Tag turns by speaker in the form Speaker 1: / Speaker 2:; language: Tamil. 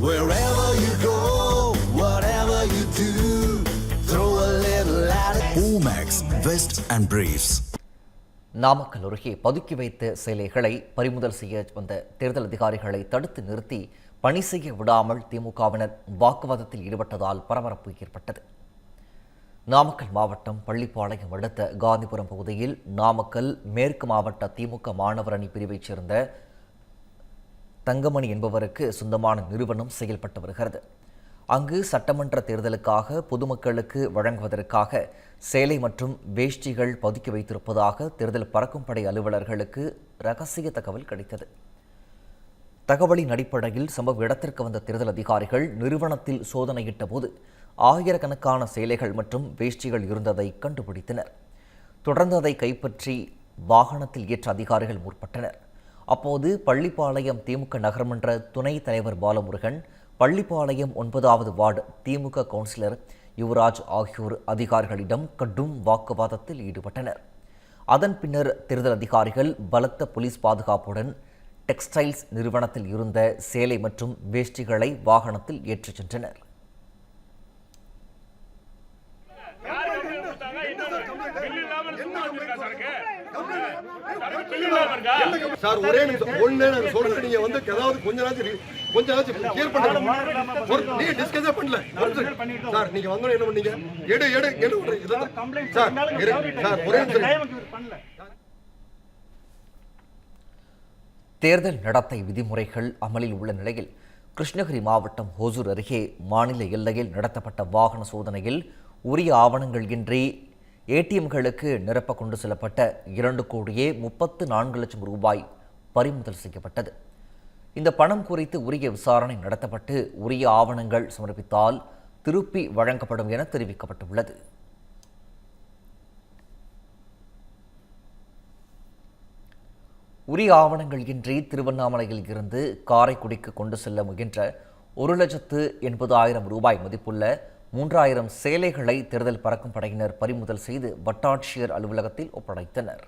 Speaker 1: Wherever you go, whatever you do, throw a little at it. Omax, Vest and Briefs.
Speaker 2: Namakkal அருகே பதுக்கி வைத்த சேலைகளை பறிமுதல் செய்ய வந்த தேர்தல் அதிகாரிகளை தடுத்து நிறுத்தி பணி செய்ய விடாமல் திமுகவினர் வாக்குவாதத்தில் ஈடுபட்டதால் பரபரப்பு ஏற்பட்டது. நாமக்கல் மாவட்டம் பள்ளிப்பாளையம் அடுத்த காந்திபுரம் பகுதியில் நாமக்கல் மேற்கு மாவட்ட திமுக மாணவர் அணி பிரிவைச் சேர்ந்த தங்கமணி என்பவருக்கு சொந்தமான நிறுவனம் செயல்பட்டு வருகிறது. அங்கு சட்டமன்ற தேர்தலுக்காக பொதுமக்களுக்கு வழங்குவதற்காக சேலை மற்றும் வேஷ்டிகள் பதுக்கி வைத்திருப்பதாக தேர்தல் பறக்கும் படை அலுவலர்களுக்கு ரகசிய தகவல் கிடைத்தது. தகவலின் அடிப்படையில் சம்பவ இடத்திற்கு வந்த தேர்தல் அதிகாரிகள் நிறுவனத்தில் சோதனையிட்ட போது ஆயிரக்கணக்கான சேலைகள் மற்றும் வேஷ்டிகள் இருந்ததை கண்டுபிடித்தனர். தொடர்ந்து அதை கைப்பற்றி வாகனத்தில் ஏற்ற அதிகாரிகள் முற்பட்டனர். அப்போது பள்ளிப்பாளையம் திமுக நகர்மன்ற துணைத் தலைவர் பாலமுருகன், பள்ளிப்பாளையம் 9வது வார்டு திமுக கவுன்சிலர் யுவராஜ் ஆகியோர் அதிகாரிகளிடம் கடும் வாக்குவாதத்தில் ஈடுபட்டனர். அதன் பின்னர் தேர்தல் அதிகாரிகள் பலத்த போலீஸ் பாதுகாப்புடன் டெக்ஸ்டைல்ஸ் நிறுவனத்தில் இருந்த சேலை மற்றும் வேஷ்டிகளை வாகனத்தில் ஏற்றிச் சென்றனர்.
Speaker 3: சார் ஒரே நிமிஷம் ஒண்ணே நான் சொல்றேன். நீங்க வந்து ஏதாவது கொஞ்ச நாச்சு கிளியர் பண்ணுங்க. நீங்க டிஸ்கஸ் பண்ணல சார். நீங்க வந்து என்ன பண்ணீங்க? எடு சார் சார் ஒரே நிமிஷம்.
Speaker 2: தேர்தல் நடத்தை விதிமுறைகள் அமலில் உள்ள நிலையில் கிருஷ்ணகிரி மாவட்டம் ஹோசூர் அருகே மாநில எல்லையில் நடத்தப்பட்ட வாகன சோதனையில் உரிய ஆவணங்கள் இன்றி ஏடிஎம்களுக்கு நிரப்ப கொண்டு செல்லப்பட்ட 2,34,00,000 ரூபாய் பறிமுதல் செய்யப்பட்டது. இந்த பணம் குறித்து உரிய விசாரணை நடத்தப்பட்டு உரிய ஆவணங்கள் சமர்ப்பித்தால் திருப்பி வழங்கப்படும் என தெரிவிக்கப்பட்டுள்ளது. உரிய ஆவணங்கள் இன்றி திருவண்ணாமலையில் இருந்து காரைக்குடிக்கு கொண்டு செல்ல முயன்ற 1,80,000 ரூபாய் மதிப்புள்ள 3,000 சேலைகளை தேர்தல் பறக்கும் படையினர் பறிமுதல் செய்து வட்டாட்சியர் அலுவலகத்தில் ஒப்படைத்தனர்.